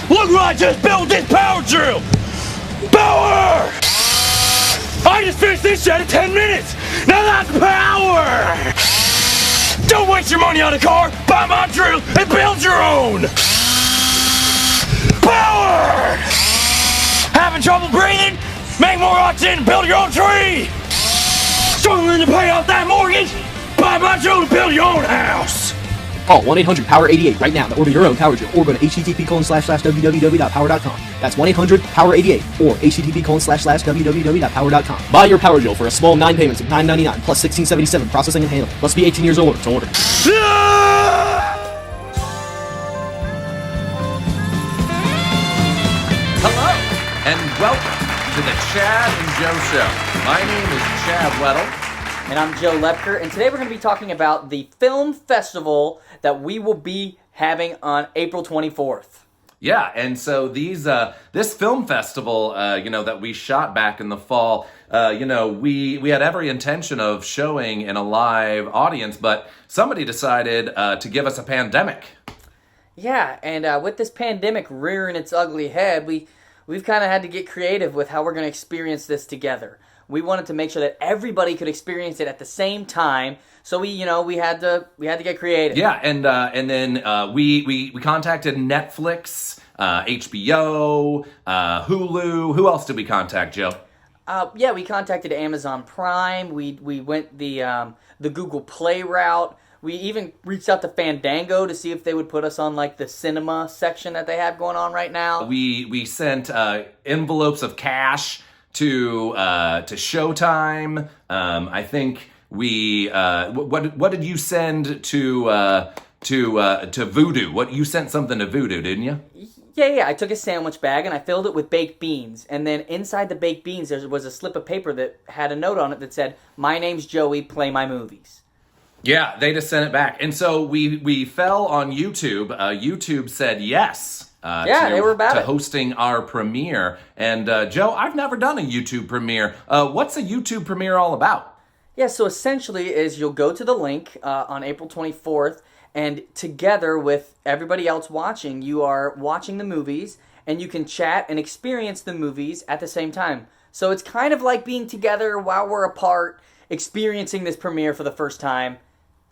Look what I just built this power drill! Power! I just finished this shit in 10 minutes! Now that's power! Don't waste your money on a car, buy my drill and build your own! Power! Having trouble breathing? Make more oxygen and build your own tree! Struggling to pay off that mortgage? Buy my drill and build your own house! Call 1-800-POWER88 right now to order your own power drill or go to http://www.power.com. That's 1-800-POWER88 or http://www.power.com. Buy your power drill for a small 9 payments of $9.99 plus $16.77 processing and handling. Must be 18 years or older to order. Hello, and welcome to the Chad and Joe Show. My name is Chad Weddle. And I'm Joe Loebker, and today we're going to be talking about the film festival that we will be having on April 24th. Yeah, and so this film festival, that we shot back in the fall, we had every intention of showing in a live audience, but somebody decided to give us a pandemic. Yeah, and with this pandemic rearing its ugly head, we've kind of had to get creative with how we're going to experience this together. We wanted to make sure that everybody could experience it at the same time, so we had to get creative. Yeah, and then we contacted Netflix, HBO, Hulu. Who else did we contact, Joe? We contacted Amazon Prime. We went the Google Play route. We even reached out to Fandango to see if they would put us on like the cinema section that they have going on right now. We sent envelopes of cash to Showtime. I think we what did you send to Voodoo? What, you sent something to Voodoo, didn't you? Yeah. I took a sandwich bag and I filled it with baked beans, and then inside the baked beans there was a slip of paper that had a note on it that said, "My name's Joey, play my movies." Yeah, they just sent it back, and so we fell on YouTube. YouTube said yes. They were about to it. Hosting our premiere. And Joe, I've never done a YouTube premiere. What's a YouTube premiere all about? Yeah, so essentially is you'll go to the link on April 24th, and together with everybody else watching, you are watching the movies, and you can chat and experience the movies at the same time. So it's kind of like being together while we're apart, experiencing this premiere for the first time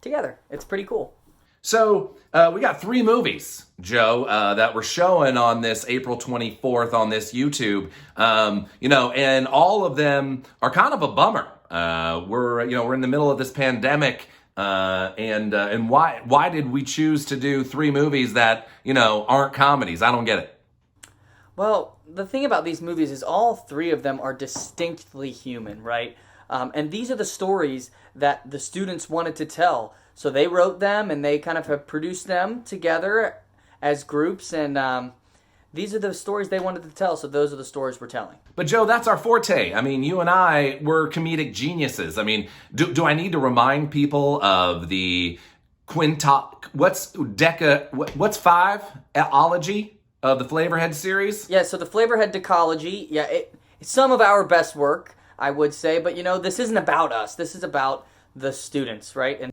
together. It's pretty cool. So we got 3 movies, Joe, that we're showing on this April 24th on this YouTube, and all of them are kind of a bummer. We're in the middle of this pandemic, and why did we choose to do 3 movies that aren't comedies? I don't get it. Well, the thing about these movies is all 3 of them are distinctly human, right? And these are the stories that the students wanted to tell. So they wrote them, and they kind of have produced them together as groups, and these are the stories they wanted to tell, so those are the stories we're telling. But Joe, that's our forte. I mean, you and I, we're comedic geniuses. I mean, do I need to remind people of the what's 5-ology of the Flavorhead series? Yeah, so the Flavorhead Decology, it's some of our best work, I would say, but this isn't about us. This is about the students, right? And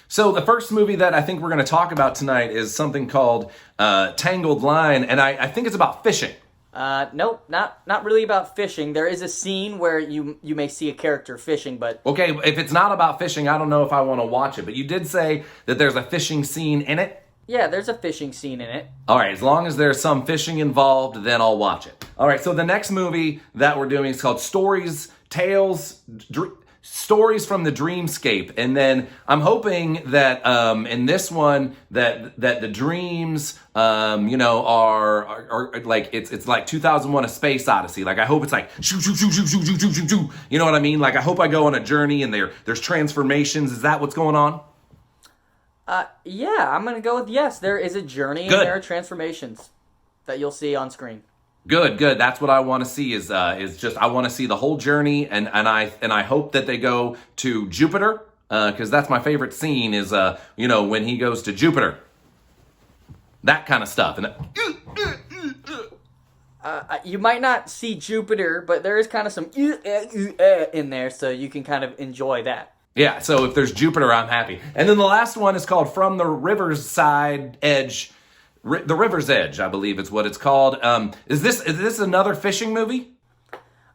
so the first movie that I think we're going to talk about tonight is something called Tangled Line, and I think it's about fishing. Nope, not really about fishing. There is a scene where you may see a character fishing, but... Okay, if it's not about fishing, I don't know if I want to watch it, but you did say that there's a fishing scene in it? Yeah, there's a fishing scene in it. All right, as long as there's some fishing involved, then I'll watch it. All right, so the next movie that we're doing is called Stories from the Dreamscape, and then I'm hoping that in this one that the dreams are like it's like 2001: A Space Odyssey. Like I hope it's like shoo shoo shoo shoo shoo shoo shoo shoo shoo. You know what I mean? Like I hope I go on a journey and there's transformations. Is that what's going on? Yeah, I'm gonna go with yes. There is a journey and there are transformations that you'll see on screen. Good. That's what I want to see is just I want to see the whole journey, and I hope that they go to Jupiter, because that's my favorite scene is when he goes to Jupiter, that kind of stuff. And you might not see Jupiter, but there is kind of some in there, so you can kind of enjoy that. Yeah, so if there's Jupiter, I'm happy. And then the last one is called From the Riverside Edge The River's Edge, I believe is what it's called. Is this another fishing movie?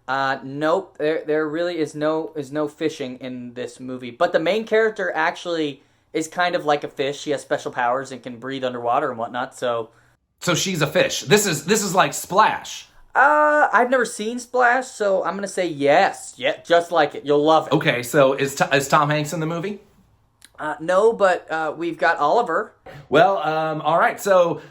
Nope. There really is no fishing in this movie. But the main character actually is kind of like a fish. She has special powers and can breathe underwater and whatnot. So she's a fish. This is like Splash. I've never seen Splash, so I'm gonna say yes. Yeah, just like it. You'll love it. Okay, so is Tom Hanks in the movie? No, but we've got Oliver. Well, all right. So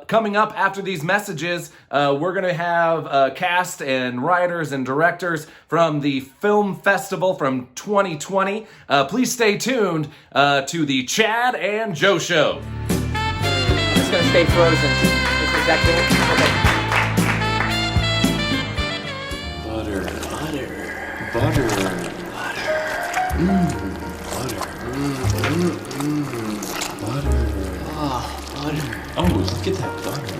coming up after these messages, we're going to have cast and writers and directors from the film festival from 2020. Please stay tuned to the Chad and Joe Show. I'm just going to stay frozen. This is exactly what. Okay. Butter. Oh, look at that butter.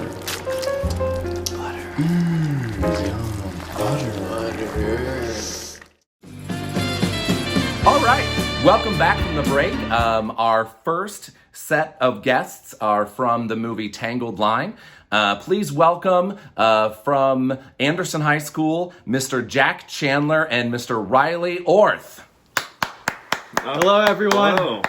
All right, welcome back from the break. Our first set of guests are from the movie Tangled Line. Please welcome from Anderson High School, Mr. Jack Chandler and Mr. Riley Orth. Hello, everyone. Hello.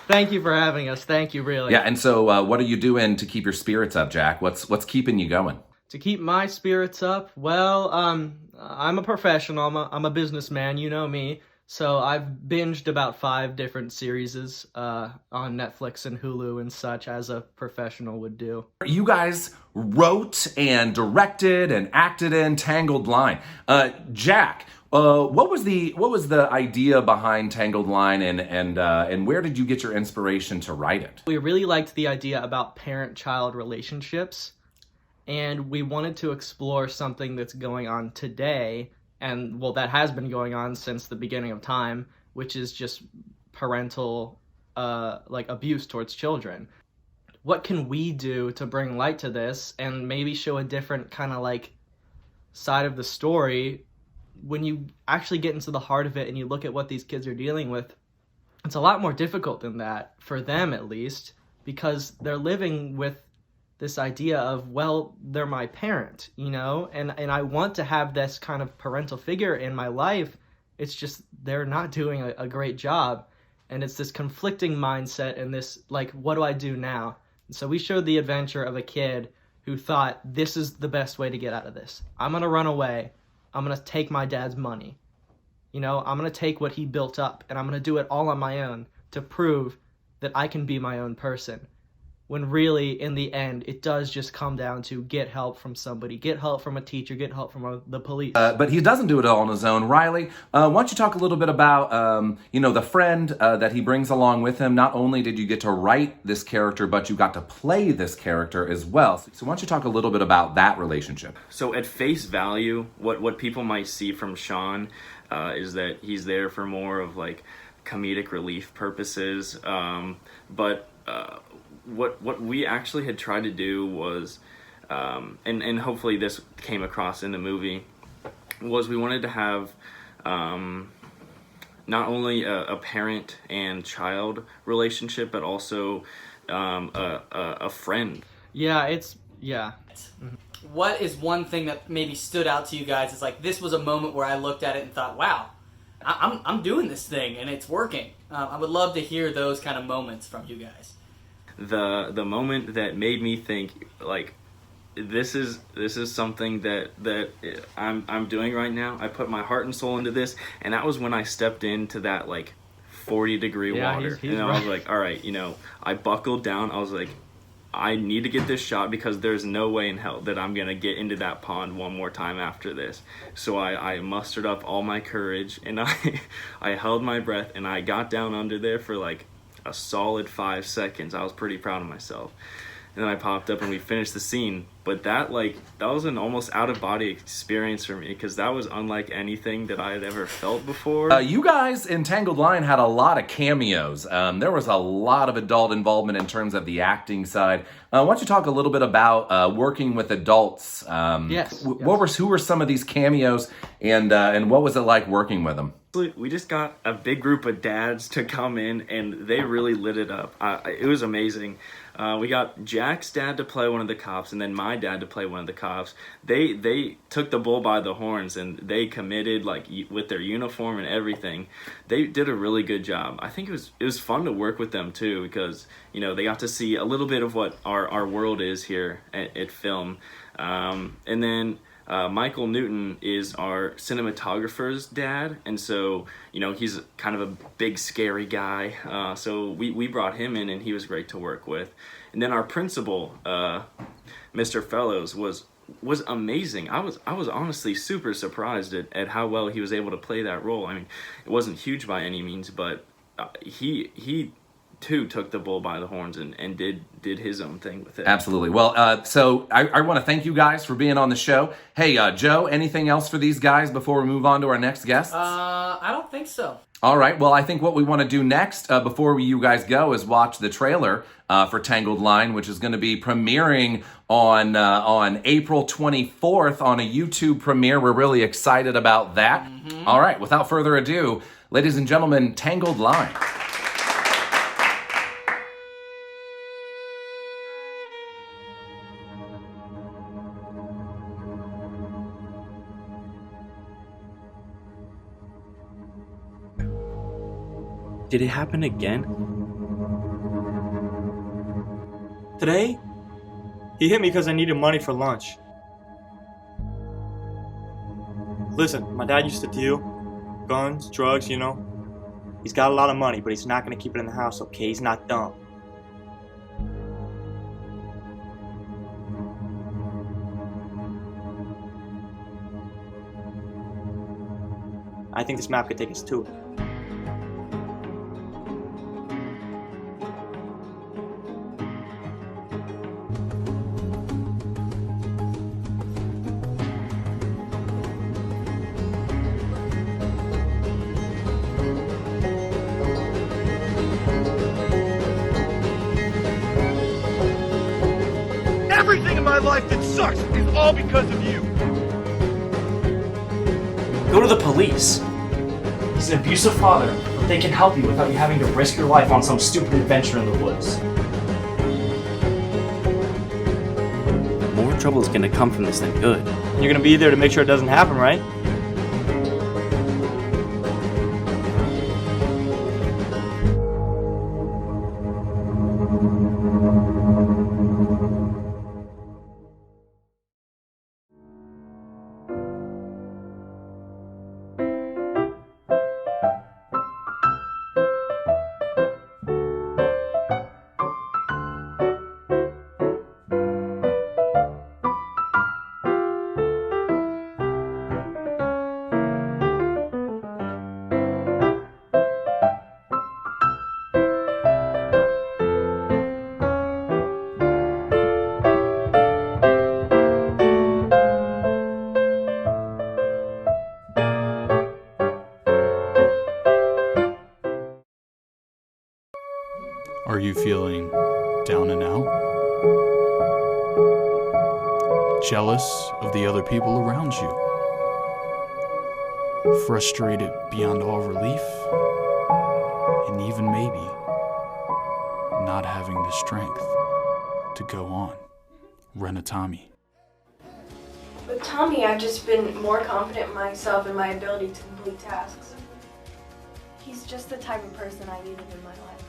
Thank you for having us. Thank you, really. Yeah, and so what are you doing to keep your spirits up, Jack? What's keeping you going? To keep my spirits up, well, I'm a professional. I'm a businessman. You know me. So I've binged about 5 different series on Netflix and Hulu and such, as a professional would do. You guys wrote and directed and acted in Tangled Line. Jack, what was the idea behind Tangled Line, and where did you get your inspiration to write it? We really liked the idea about parent-child relationships, and we wanted to explore something that's going on today, and well, that has been going on since the beginning of time, which is just parental abuse towards children. What can we do to bring light to this and maybe show a different kind of side of the story? When you actually get into the heart of it and you look at what these kids are dealing with, it's a lot more difficult than that, for them at least, because they're living with this idea of, well, they're my parent, and I want to have this kind of parental figure in my life. It's just they're not doing a great job, and it's this conflicting mindset and this, what do I do now? And so we showed the adventure of a kid who thought, this is the best way to get out of this. I'm going to run away. I'm going to take my dad's money. I'm going to take what he built up, and I'm going to do it all on my own to prove that I can be my own person. When really, in the end, it does just come down to get help from somebody, get help from a teacher, get help from the police. But he doesn't do it all on his own. Riley, why don't you talk a little bit about, the friend that he brings along with him? Not only did you get to write this character, but you got to play this character as well. So why don't you talk a little bit about that relationship? So at face value, what people might see from Sean is that he's there for more of comedic relief purposes. But what we actually had tried to do was, and hopefully this came across in the movie, was we wanted to have not only a parent and child relationship, but also a friend. Yeah. What is one thing that maybe stood out to you guys? It's this was a moment where I looked at it and thought, wow, I'm doing this thing and it's working. I would love to hear those kind of moments from you guys. The moment that made me think this is something that I'm doing right now. I put my heart and soul into this, and that was when I stepped into that 40-degree water. He's and right. I was all right, I buckled down. I was I need to get this shot because there's no way in hell that I'm gonna get into that pond one more time after this. So I mustered up all my courage, and I held my breath, and I got down under there for a solid 5 seconds. I was pretty proud of myself. And then I popped up and we finished the scene. But that was an almost out-of-body experience for me, because that was unlike anything that I had ever felt before. You guys in Tangled Line had a lot of cameos. There was a lot of adult involvement in terms of the acting side. Why don't you talk a little bit about working with adults? Yes. Who were some of these cameos, and what was it like working with them? We just got a big group of dads to come in, and they really lit it up. It was amazing. We got Jack's dad to play one of the cops, and then my dad to play one of the cops. They took the bull by the horns, and they committed, like, with their uniform and everything. They did a really good job. I think it was fun to work with them too, because they got to see a little bit of what our world is here at film, and then. Michael Newton is our cinematographer's dad, and so he's kind of a big scary guy, so we brought him in, and he was great to work with. And then our principal, Mr. Fellows, was amazing. I was honestly super surprised at how well he was able to play that role. I mean, it wasn't huge by any means, but he too took the bull by the horns and did his own thing with it. Absolutely. Well, so I want to thank you guys for being on the show. Hey, Joe, anything else for these guys before we move on to our next guests? I don't think so. All right. Well, I think what we want to do next, before you guys go, is watch the trailer for Tangled Line, which is going to be premiering on April 24th on a YouTube premiere. We're really excited about that. Mm-hmm. All right. Without further ado, ladies and gentlemen, Tangled Line. Did it happen again? Today, he hit me because I needed money for lunch. Listen, my dad used to deal guns, drugs, He's got a lot of money, but he's not going to keep it in the house, okay? He's not dumb. I think this map could take us to it. Everything in my life that sucks is all because of you. Go to the police. He's an abusive father, but they can help you without you having to risk your life on some stupid adventure in the woods. More trouble is going to come from this than good. You're going to be there to make sure it doesn't happen, right? Are you feeling down and out? Jealous of the other people around you? Frustrated beyond all relief? And even maybe not having the strength to go on? Rent a Tommy. With Tommy, I've just been more confident in myself and my ability to complete tasks. He's just the type of person I needed in my life.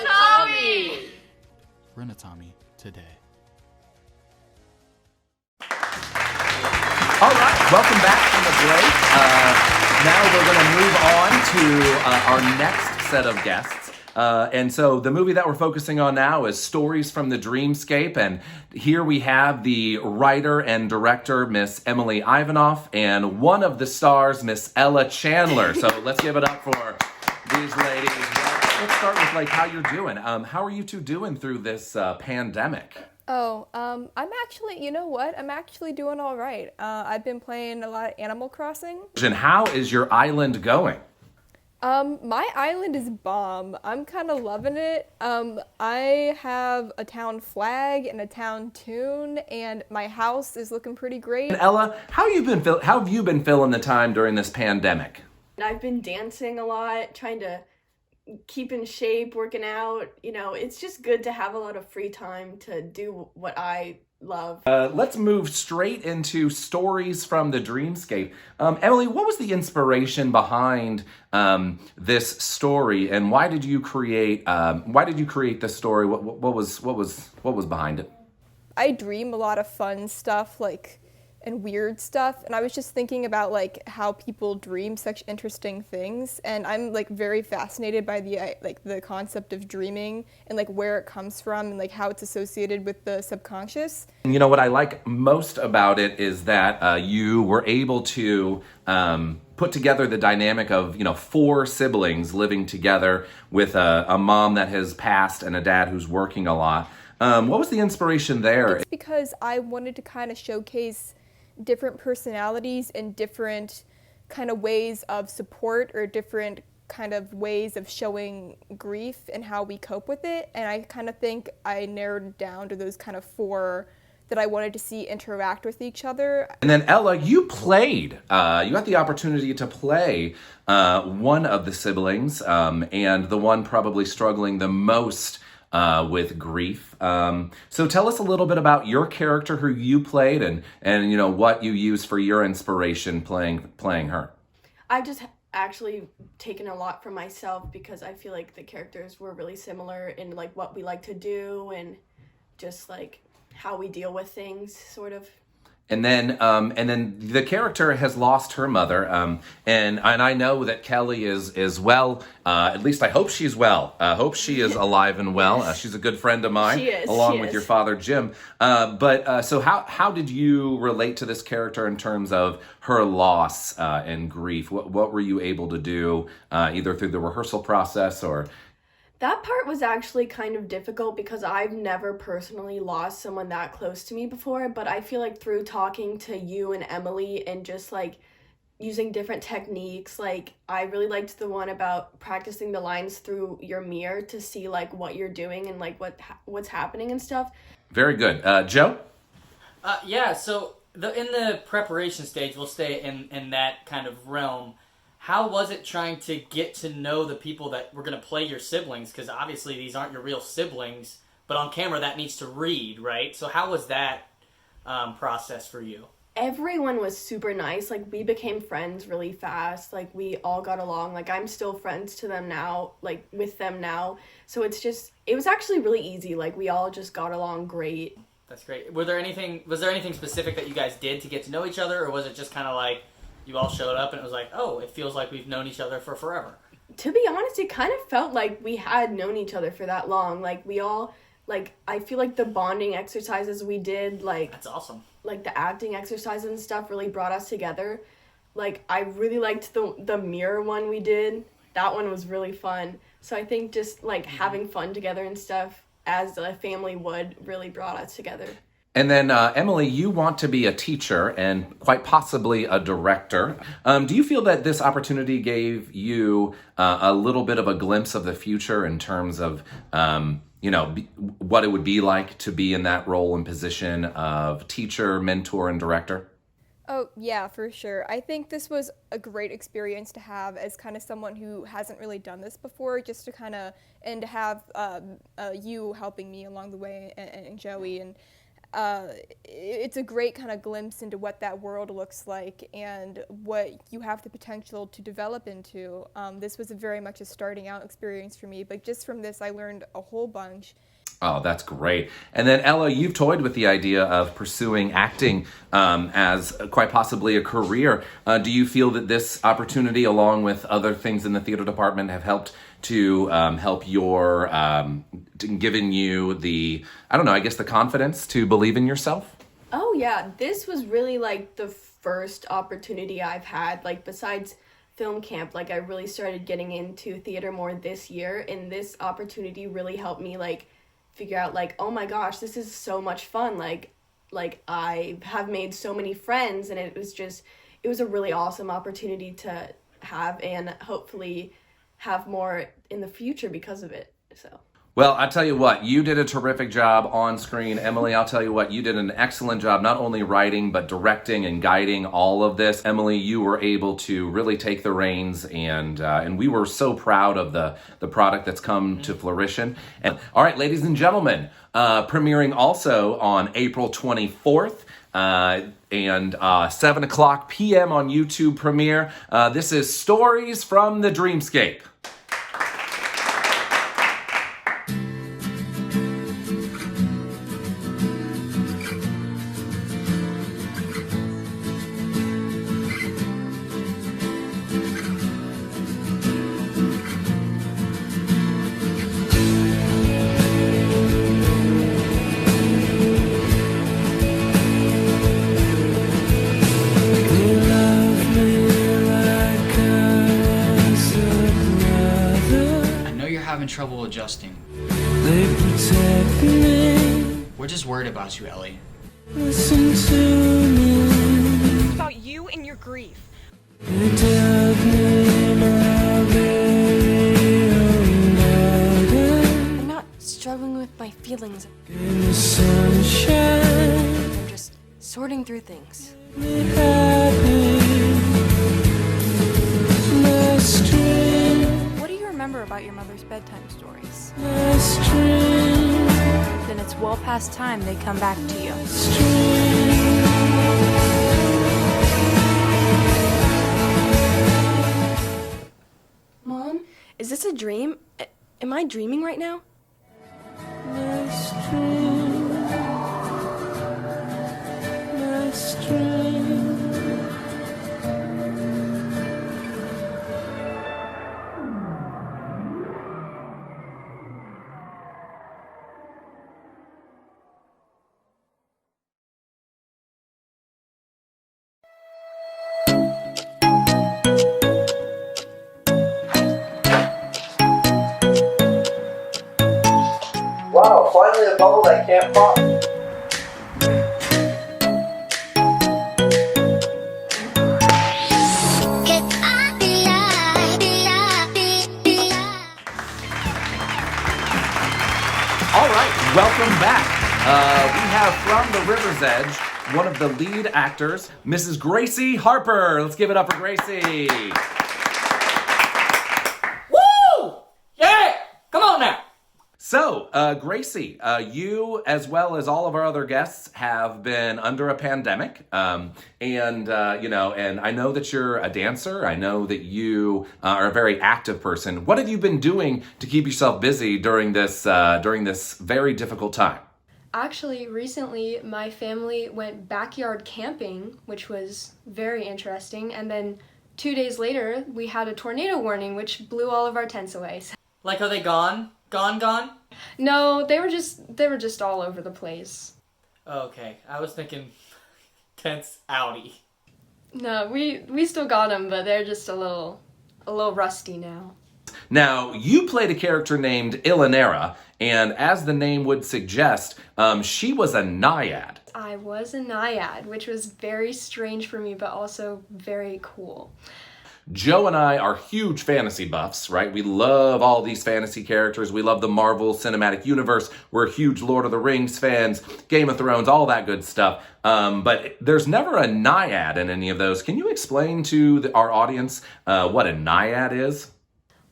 Tommy! Rent a Tommy today. All right, welcome back from the break. Now we're going to move on to our next set of guests. And so the movie that we're focusing on now is Stories from the Dreamscape. And here we have the writer and director, Miss Emily Ivanoff, and one of the stars, Miss Ella Chandler. So let's give it up for these ladies. Let's start with how you're doing. How are you two doing through this pandemic? I'm actually, you know what? I'm actually doing all right. I've been playing a lot of Animal Crossing. And how is your island going? My island is bomb. I'm kind of loving it. I have a town flag and a town tune, and my house is looking pretty great. And Ella, how have you been filling the time during this pandemic? I've been dancing a lot, trying to keep in shape, working out. You know, it's just good to have a lot of free time to do what I love. Let's move straight into stories from the Dreamscape. Emily, what was the inspiration behind this story, and why did you create this story? What was behind it? I dream a lot of fun stuff, like, and weird stuff, and I was just thinking about like how people dream such interesting things, and I'm like very fascinated by the concept of dreaming and like where it comes from and like how it's associated with the subconscious. You know what I like most about it is that you were able to put together the dynamic of 4 siblings living together with a mom that has passed and a dad who's working a lot. What was the inspiration there? It's because I wanted to kind of showcase different personalities and different kind of ways of support or different kind of ways of showing grief and how we cope with it. And I kind of think I narrowed it down to those kind of 4 that I wanted to see interact with each other. And then Ella, you played. You got the opportunity to play one of the siblings and the one probably struggling the most with grief. So tell us a little bit about your character, who you played, and what you used for your inspiration playing her. I've just actually taken a lot from myself because I feel like the characters were really similar in like what we like to do and just like how we deal with things, sort of. And then the character has lost her mother, and I know that Kelly is well. At least I hope she's well. Hope she is alive and well. Yes. She's a good friend of mine, She with is. your father Jim. So how did you relate to this character in terms of her loss and grief? What were you able to do either through the rehearsal process or? That part was actually kind of difficult because I've never personally lost someone that close to me before, but I feel like through talking to you and Emily and just like using different techniques, like I really liked the one about practicing the lines through your mirror to see like what you're doing and like what's happening and stuff. Very good. Joe? Yeah, so in the preparation stage, we'll stay in that kind of realm. How was it trying to get to know the people that were going to play your siblings? Because obviously these aren't your real siblings, but on camera that needs to read, right? So how was that process for you? Everyone was super nice. Like we became friends really fast. Like we all got along. Like I'm still friends to them now, like with them now. So it was actually really easy. Like we all just got along great. That's great. Was there anything specific that you guys did to get to know each other, or was it just kind of like you all showed up and it was like, oh, it feels like we've known each other for forever? To be honest, it kind of felt like we had known each other for that long. Like we all, like, I feel like the bonding exercises we did, like... That's awesome. Like the acting exercises and stuff really brought us together. Like I really liked the mirror one we did. That one was really fun. So I think just like having fun together and stuff as a family would really brought us together. And then, Emily, you want to be a teacher and quite possibly a director. Do you feel that this opportunity gave you a little bit of a glimpse of the future in terms of, what it would be like to be in that role and position of teacher, mentor, and director? Oh, yeah, for sure. I think this was a great experience to have as kind of someone who hasn't really done this before, just to kind of, and to have you helping me along the way and Joey, and it's a great kind of glimpse into what that world looks like and what you have the potential to develop into. This was very much a starting out experience for me, but just from this I learned a whole bunch. Oh, that's great. And then Ella, you've toyed with the idea of pursuing acting as quite possibly a career. Do you feel that this opportunity, along with other things in the theater department, have helped to help your, given you the, the confidence to believe in yourself? Oh yeah, this was really like the first opportunity I've had, like besides film camp, like I really started getting into theater more this year, and this opportunity really helped me like figure out like, oh my gosh, this is so much fun. Like I have made so many friends, and it was a really awesome opportunity to have, and hopefully have more in the future because of it. So. Well, I tell you what, you did a terrific job on screen. Emily, I'll tell you what, you did an excellent job not only writing, but directing and guiding all of this. Emily, you were able to really take the reins, and we were so proud of the product that's come to fruition. And all right, ladies and gentlemen, premiering also on April 24th, and 7 o'clock p.m. on YouTube premiere. This is Stories from the Dreamscape. Trouble adjusting. They protect me. We're just worried about you, Ellie. Listen to me. It's about you and your grief. They tell me my very own daughter. I'm not struggling with my feelings. Give me sunshine. I'm just sorting through things. Me happy. My strength. Remember about your mother's bedtime stories. Stream. Then it's well past time they come back to you. Mom, is this a dream? Am I dreaming right now? My stream. My stream. Wow, finally a bubble that can't pop. All right, welcome back. We have from the River's Edge, one of the lead actors, Mrs. Gracie Harper. Let's give it up for Gracie. Woo! Yeah! Come on now! So, Gracie, you, as well as all of our other guests, have been under a pandemic, and I know that you're a dancer. I know that you are a very active person. What have you been doing to keep yourself busy during this very difficult time? Actually, recently, my family went backyard camping, which was very interesting, and then 2 days later, we had a tornado warning, which blew all of our tents away. Like, are they gone? Gone? No, they were just all over the place. Okay, I was thinking tents outie. No, we still got them, but they're just a little rusty now. Now, you played a character named Ilanera, and as the name would suggest, she was a naiad. I was a naiad, which was very strange for me, but also very cool. Joe and I are huge fantasy buffs, right? We love all these fantasy characters. We love the Marvel Cinematic Universe. We're huge Lord of the Rings fans, Game of Thrones, all that good stuff. But there's never a naiad in any of those. Can you explain to our audience what a naiad is?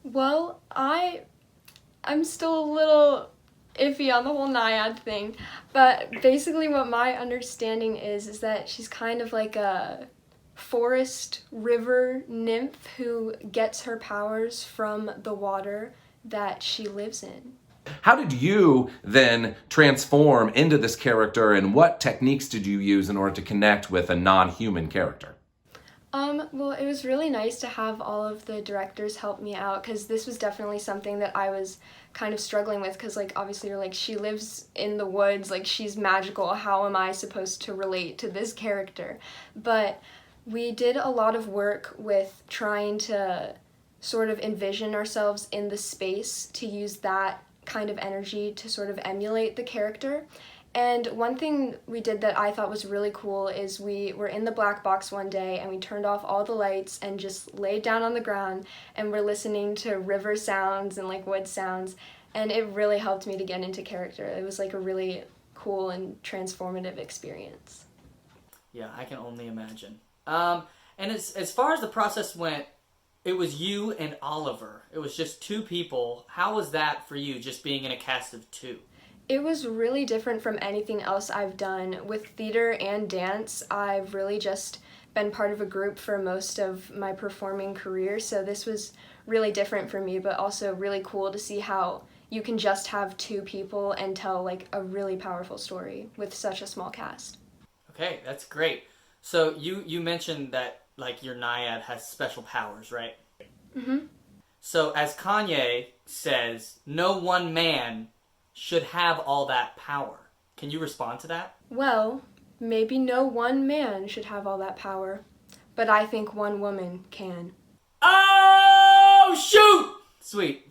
Well, I'm still a little iffy on the whole naiad thing, but basically what my understanding is that she's kind of like a forest river nymph who gets her powers from the water that she lives in. How did you then transform into this character, and what techniques did you use in order to connect with a non-human character? Well, it was really nice to have all of the directors help me out, because this was definitely something that I was kind of struggling with, because like obviously you're like, she lives in the woods, like she's magical, how am I supposed to relate to this character? But we did a lot of work with trying to sort of envision ourselves in the space to use that kind of energy to sort of emulate the character. And one thing we did that I thought was really cool is we were in the black box one day and we turned off all the lights and just laid down on the ground and we're listening to river sounds and like wood sounds. and it really helped me to get into character. It was like a really cool and transformative experience. Yeah, I can only imagine. And as far as the process went, it was you and Oliver. It was just two people. How was that for you, just being in a cast of two? It was really different from anything else I've done. With theater and dance, I've really just been part of a group for most of my performing career, so this was really different for me, but also really cool to see how you can just have two people and tell like a really powerful story with such a small cast. Okay, that's great. So you mentioned that like your naiad has special powers, right? Mm-hmm. So as Kanye says, no one man should have all that power. Can you respond to that? Well, maybe no one man should have all that power, but I think one woman can. Oh, shoot! Sweet.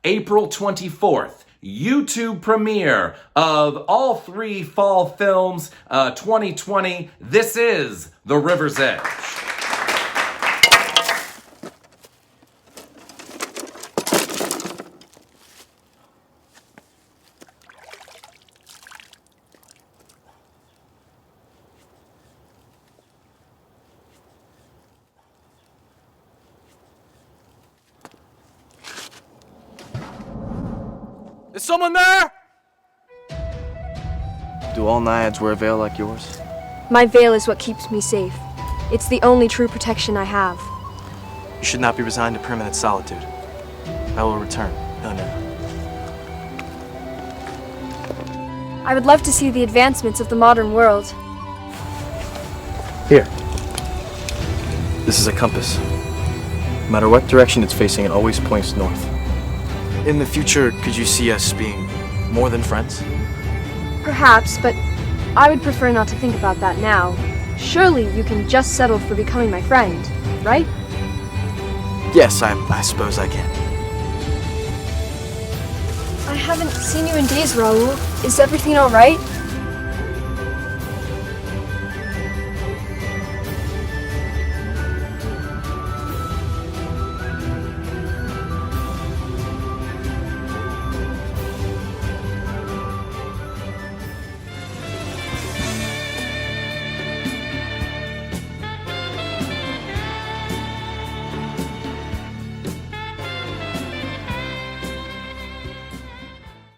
April 24th, YouTube premiere of all 3 fall films 2020. This is The River's Edge. Is someone there? Do all naiads wear a veil like yours? My veil is what keeps me safe. It's the only true protection I have. You should not be resigned to permanent solitude. I will return. No. I would love to see the advancements of the modern world. Here. This is a compass. No matter what direction it's facing, it always points north. In the future, could you see us being more than friends? Perhaps, but I would prefer not to think about that now. Surely you can just settle for becoming my friend, right? Yes, I suppose I can. I haven't seen you in days, Raoul. Is everything alright?